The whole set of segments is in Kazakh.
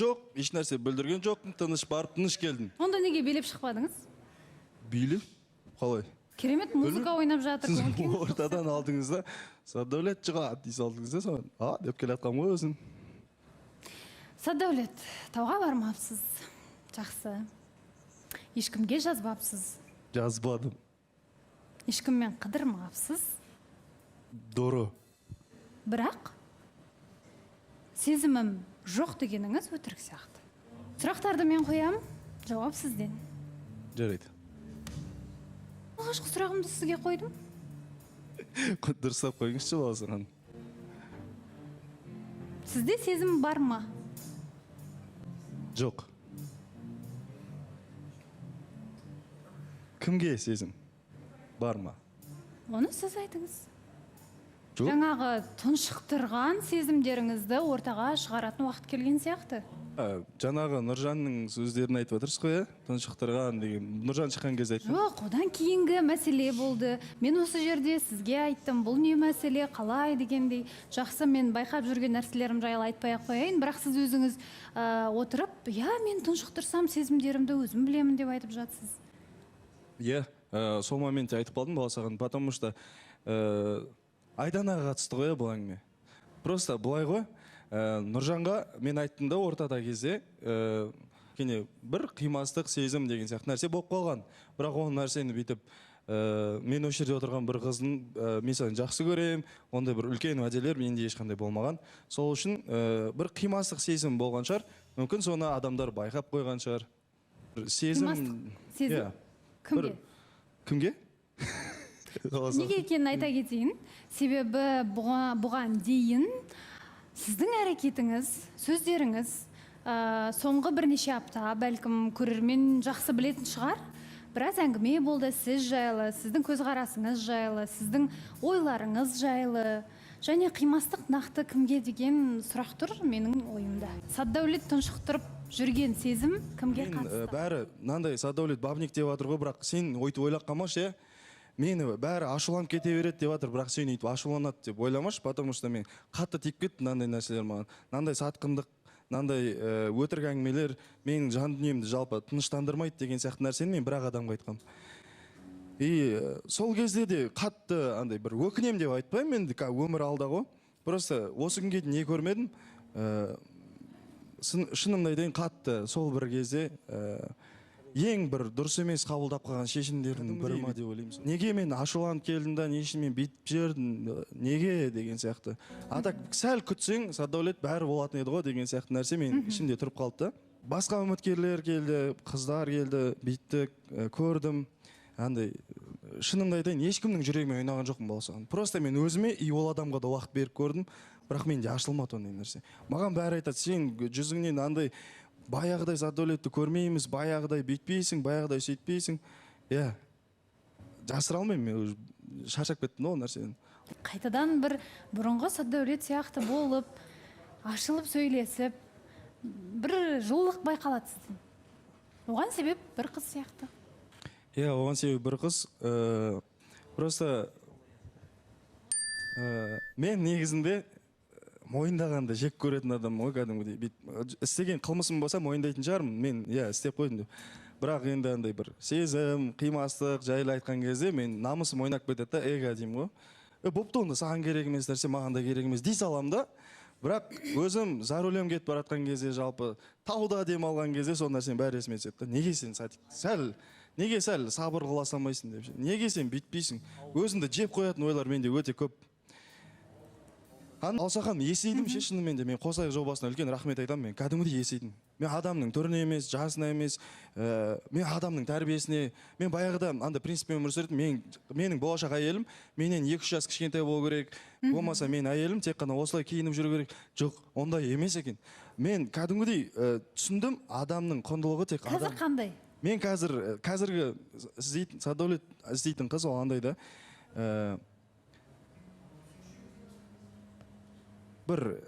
Жоқ, еш нәрсе білдірген жоқпын, тыныш барып, тыныш келдім. Онда неге билеп шықпадыңыз? Билеп? Қалай? Керемет музыка ойнап жатыр. Сіз ортадан алдыңызда Саддәулет шығады дей салдыңыз да, соған деп келе жатқам ғой өзім. Саддәулет, тауға бармапсыз. Жақсы. Ешкімге жазбапсыз. Жазбадым. Ешкіммен қыдырмапсыз. Дұры. Бірақ сезімім жоқ дегеніңіз өтірік сияқты. Сұрақтарды мен қоям, жауап сізден. Жарайды. Алғашқы сұрағымды сізге қойдым. Дұрыстап қойыңызшы баласынан. Сізде сезім бар ма? Жоқ. Кімге сезім? Бар ма? Оны сіз айтыңыз. Жоқ. Жаңағы тұншықтырған сезімдеріңізді ортаға шығаратын уақыт келген сияқты. Жаңағы Нұржанның сөздерін айтып отырсыз ғой, тұншықтырған деген. Нұржан шыққан кезде айтқан. Жоқ, одан кейінгі мәселе болды. Мен осы жерде сізге айттым, бұл не мәселе, қалай дегендей. Жақсы, мен байқап жүрген нәрселерім жайлы айтпай-ақ қояйын, бірақ сіз өзіңіз отырып, мен тұншықтырсам сезімдерімді өзім білемін деп айтып жатсыз. Сол моментте айтып қалдым баласаған, потому что Айданаға қатысты ғой бұл әңгіме. Просто былай ғой, Нұржанға мен айттым да ортада кезде бір қимастық сезім деген сияқты нәрсе болып қалған. Бірақ ол нәрсені бүйтіп мен осы жерде отырған бір қыздың мен сені жақсы көрем, ондай бір үлкен уәделер менде ешқандай болмаған. Сол үшін бір қимастық сезім болған шығар. Мүмкін соны адамдар байқап қойған шығар. Қимастық сезім кімге? Кімге? Неге екенін айта кетейін. Себебі бұған дейін сіздің әрекетіңіз, сөздеріңіз соңғы бірнеше апта бәлкім көрермен жақсы білетін шығар. Біраз әңгіме болды сіз жайлы, сіздің көзқарасыңыз жайлы, сіздің ойларыңыз жайлы. Және қимастық нақты кімге деген сұрақ тұр менің ойымда. Саддәулет тұншықтырып жүрген сезім кімге қатысты? Бәрі, мынандай Саддәулет бабник деп жатыр ғой, бірақ сен өйтіп ойлап қалмашы, мені бәрі ашуланып кете береді деп жатыр, бірақ сен өйтіп ашуланады деп ойламашы, потому что мен қатты тиіп кетті мынандай нәрселер маған. Мынандай сатқындық, мынандай өтірік әңгімелер менің жан дүниемді жалпы тыныштандырмайды деген сияқты нәрсені мен бір-ақ адамға айтқам. И сол кезде де қатты андай бір өкінем деп айтпаймын, мен өмір алда ғой. Просто осы күнге не көрмедім, шынымды айтайын, қатты сол бір кезде ең бір дұрыс емес қабылдап қалған шешімдердің бірі ма деп ойлаймын. Неге мен ашуланып келдім да, не үшін мен бүйтіп жібердім, неге деген сияқты. Так сәл күтсең, Саддәулет бәрі болатын еді ғой деген сияқты нәрсе мен ішімде тұрып қалды да. Басқа үміткерлер келді, қыздар келді, бүйттік, көрдім. Андай шынымды айтайын, ешкімнің жүрегіме ойнаған жоқпын болсаған. Просто мен өзіме и ол адамға да уақыт беріп көрдім, бірақ менде ашылмады ондай нәрсе. Маған бәрі айтады, сен жүзіңнен андай баяғыдай Саддәулетті көрмейміз, баяғыдай бүйтпейсің, баяғыдай сөйтпейсің. Жасыра алмаймын, мен шаршап кеттім ол нәрседен. Қайтадан бір бұрынғы Саддәулет сияқты болып, ашылып сөйлесіп, бір жылылық байқалады сізден. Оған себеп бір қыз сияқты. Оған себеп бір қыз. Просто мен негізінде мойындағанды жек көретін адам ғой, кәдімгідей. Істеген қылмысым болса мойындайтын шығармын. Мен істеп қойдым деп. Бірақ енді андай бір сезім, қимастық жайлы айтқан кезде мен намысым ойнап кетеді да, эго деймін ғой. Бопты онда саған керек емес нәрсе, маған да керек емес дей салам да. Бірақ өзім за рулем кетіп баратқан кезде, жалпы тауда демалған кезде сол нәрсенің бәрі есіме түседі. Неге сен неге сәл сабыр қыла салмайсың деп. Неге сен бүйтпейсің? Өзіңді жеп қоятын ойлар менде өте көп. Алсахан есейдім шынымен де, мен Қосайық жобасына үлкен рахмет айтамын. Мен кәдімгідей есейдім. Мен адамның түріне емес, жасына емес, мен адамның тәрбиесіне, мен баяғыда андай принциппен өмір сүрдім. Менің болашақ әйелім менен 2-3 жас кішкентай болу керек. Болмаса мен әйелім тек қана осылай киініп жүру керек. Жоқ, ондай емес екен. Мен кәдімгідей түсіндім, адамның құндылығы тек адам. Қазір қандай? Мен қазіргі Саддәулет іздейтін қыз ол андай да. Бір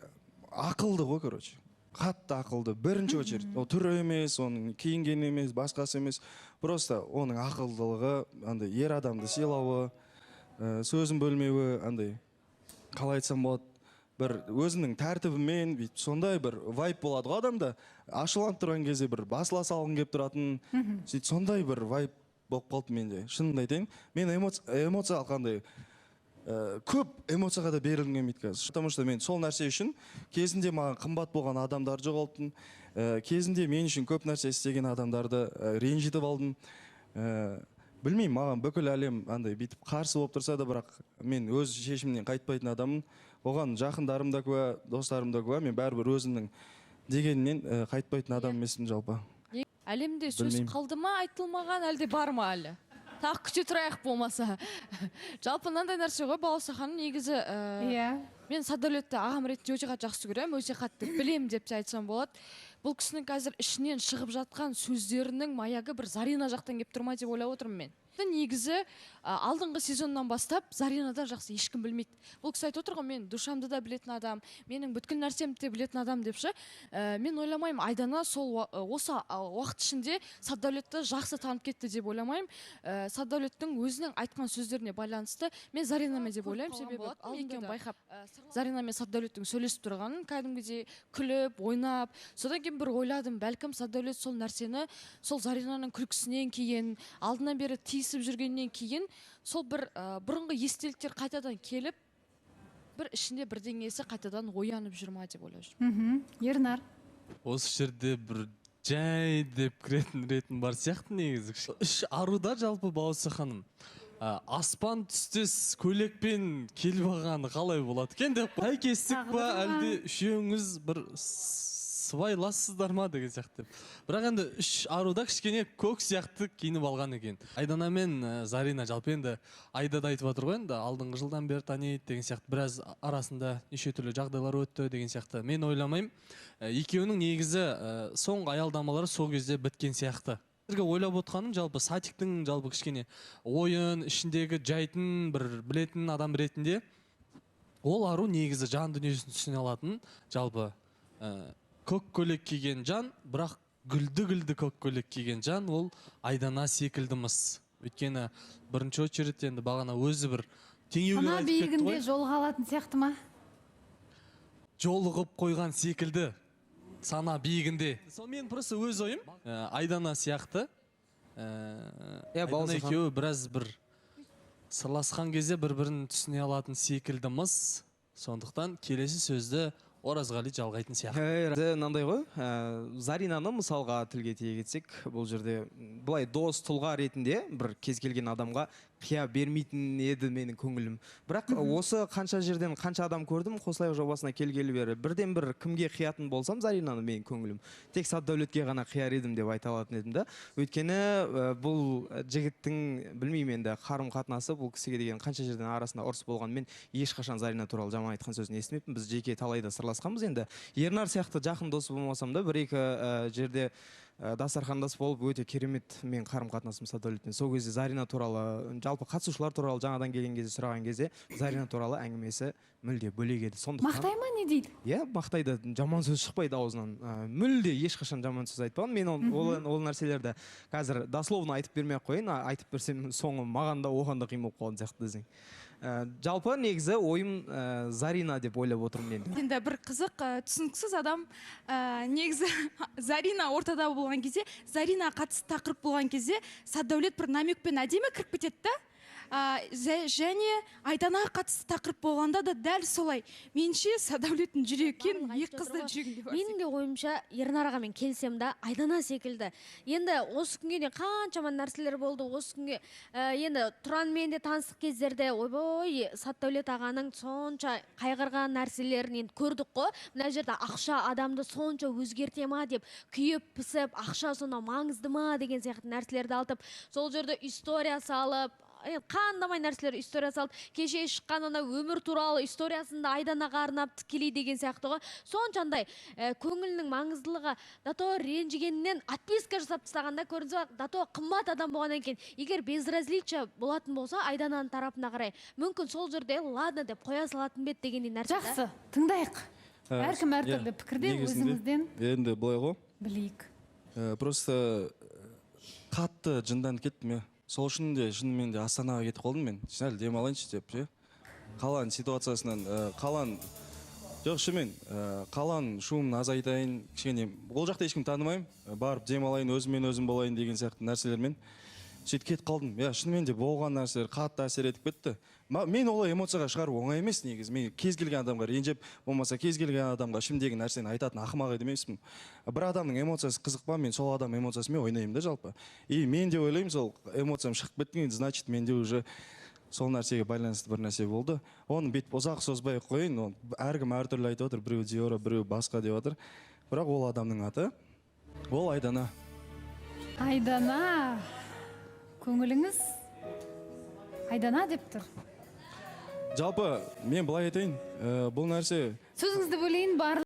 ақылды ғой, короче. Қатты ақылды. Бірінші очередь. Ол түрі емес, оның киінген емес, басқасы емес. Просто оның ақылдылығы, андай ер адамды сыйлауы, сөзін бөлмеуі, андай қалай айтсам болады. бір өзінің тәртібімен бүйтіп сондай бір вайп болады ғой адамда. Ашуланып тұрған кезде бір басыла салғың келіп тұратын, сөйтіп сондай бір вайп болып қалды менде. Шынымды айтайын, мен эмоция қандай көп эмоцияға да берілгім келмейді қазір. Потому что мен сол нәрсе үшін кезінде маған қымбат болған адамдар жоғалттым. Кезінде мен үшін көп нәрсе істеген адамдарды ренжітіп алдым. Білмеймін, маған бүкіл әлем андай бүйтіп қарсы болып тұрса да, бірақ мен өз шешімнен қайтпайтын адаммын. Оған жақындарым да куә, достарым да куә. Мен бәрібір өзімнің дегеннен қайтпайтын адам емеспін жалпы. Әлемде сөз қалды ма, айтылмаған, әлде бар ма әлі? Тағы күте тұрайық болмаса. Жалпы мынандай нәрсе ғой, Балауса ханым, негізі мен Саддәулетті ағам ретінде өте қатты жақсы көремін, өте қатты білемін деп те айтсам болады. Бұл кісінің қазір ішінен шығып жатқан сөздерінің маягы бір Зарина жақтан келіп тұрма деп ойлап отырмын мен. Негізі алдыңғы сезоннан бастап Заринадан жақсы ешкім білмейді. Бұл кісі айтып отыр ғой, мен душамды да білетін адам, менің бүткіл нәрсемді де білетін адам депші. Мен ойламаймын, Айдана сол осы уақыт ішінде Саддәулетті жақсы танып кетті деп ойламаймын. Саддәулеттің өзінің айтқан сөздеріне байланысты мен Заринамен деп ойлаймын. Себебі алдыңдан байқап Зарина мен Саддәулеттің сөйлесіп тұрғанын кәдімгідей күліп, ойнап, содан кейін бір ойладым, бәлкім Саддәулет сол нәрсені сол Заринаның күлкісінен кейін, алдынан бері тиісіп жүргеннен кейін сол бір бұрынғы естеліктер қайтадан келіп, бір ішінде бірдеңесі қайтадан оянып жүрма деп ойлап жүрмін. Ернар. Осы жерде бір жай деп кіретін ретін бар сияқты негізі. Үш аруда жалпы Балауса ханым. Аспан түстес көйлекпен келіп алғаны қалай болады екен деп. Сәйкестік па, әлде үшеуіңіз бір сыбайлассыздар ма деген сияқты. Бірақ енді үш аруда кішкене көк сияқты киініп алған екен. Айдана мен Зарина жалпы енді Айда да айтып отыр ғой, енді алдыңғы жылдан бері таниды деген сияқты. Біраз арасында неше түрлі жағдайлар өтті деген сияқты. Мен ойламаймын, екеуінің негізі соңғы аялдамалары сол кезде біткен сияқты. Ойлап отқаным жалпы Сатиктің жалпы кішкене ойын ішіндегі жайтын бір білетін адам ретінде ол ару негізі жан дүниесін түсіне алатын жалпы көк көйлек киген жан, бірақ гүлді көк көйлек киген жан ол Айдана секілдіміз. Өйткені бірінші очередь енді бағана өзі бір теңеулер айтып кетті ғой. Сана биігінде жолға алатын сияқты ма? Жолығып қойған секілді. Сана биігінде. Сол мен просто өз ойым. Айдана сияқты. Айдана екеуі біраз бір сырласқан кезде бір-бірін түсіне алатын секілдіміз. Сондықтан келесі сөзді Оразғали жалғайтын сияқты. Мынандай ғой, Заринаны мысалға тілге тиек етсек, бұл жерде былай дос тұлға ретінде бір кез келген адамға қия бермейтін еді менің көңілім. Бірақ осы қанша жерден қанша адам көрдім, Қосылайық жобасына келгелі бері бірден бір кімге қиятын болсам, Заринаны менің көңілім. Тек Саддәулетке ғана қияр едім деп айта алатын едім да. Өйткені бұл жігіттің білмеймін енді қарым-қатынасы бұл кісіге деген қанша жерден арасында ұрыс болғанмен ешқашан Зарина туралы жаман айтқан сөзін естімеппін. Біз жеке талайда сырласқанбыз енді. Ернар сияқты жақын досы болмасам да бір-екі жерде дастархандас болып өте керемет мен қарым-қатынасым Саддәулетпен. Сол кезде Зарина туралы, жалпы қатысушылар туралы жаңадан келген кезде сұраған кезде Зарина туралы әңгімесі мүлде бөлек еді. Мақтай ма не дейді? Иә, мақтайды, жаман сөз шықпайды аузынан. Мүлде ешқашан жаман сөз айтпаған. Мен ол нәрселерді қазір дословно айтып бермей-ақ қойын, айтып берсем соңы маған да оған да қиын болып қалған сияқты десең. Жалпы негізі ойым Зарина деп ойлап отырмын енді. Енді бір қызық, түсініксіз адам, негізі Зарина ортада болған кезде, Зарина қатысты тақырып болған кезде, Саддәулет бір намекпен әдемі кіріп кетеді да. Және Айданаға қатысты тақырып болғанда да дәл солай. Менше Саддәулеттің жүрегін, екі қыздың жүрегінде бар. Менің де ойымша Ернарға мен келсем да Айдана секілді. Енді осы күнге де қаншама нәрселер болды. Осы күнге енді Тұранмен де таныстық кездерде ойбой Саддәулет ағаның сонша қайғырған нәрселерін енді көрдік қой. Мына жерде ақша адамды сонша өзгерте ма деп күйіп пісіп, ақша сонда маңызды ма деген сияқты нәрселерді алтып, сол жерде история салып, қандамай нәрселер история салды. Кеше шыққан ана өмір туралы историясында Айданаға арнап тікелей деген сияқты ғой. Соншандай көңілінің маңыздылығы дато ренжігеннен отписка жасап тастағанда көрінсе, дато қымбат адам болғаннан кейін, егер безразличие болатын болса, Айдананың тарапына қарай, мүмкін сол жерде ладно деп қоя салатын бет дегендей нәрсе. Жақсы, тыңдайық. Әркім әртүрлі пікірде өзіңізден енді былай ғой. Білейік. Просто қатты жынданып кеттім. Сол үшін де шынымен де Астанаға кетіп қалдым мен. Сәл демалайыншы деп, қалан ситуациясынан, қалан жоқ шынымен қаланың шуын азайтайын, кішкене ол жақта ешкім танымаймын, барып демалайын, өзіммен өзім болайын деген сияқты нәрселермен сөйтіп кетіп қалдым. Шынымен де болған нәрселер қатты әсер етіп кетті. Мен олай эмоцияға шығару оңай емес негізі. Мен кез келген адамға ренжіп, болмаса кез келген адамға ішімдегі нәрсені айтатын ақымақ емеспін. Бір адамның эмоциясы қызық па, мен сол адам эмоциясымен ойнаймын да жалпы. И мен де ойлаймын, сол эмоциям шығып кеткен, значит менде уже сол нәрсеге байланысты бір нәрсе болды. Оны бүйтіп ұзақ созбай қойын, әркім әртүрлі айтып отыр, біреу Диора, біреу басқа деп отыр. Бірақ ол адамның аты ол Айдана. Айдана. Көңіліңіз Айдана деп тұр. Жалпы мен былай айтайын, бұл нәрсе Сөзіңізді бөлейін,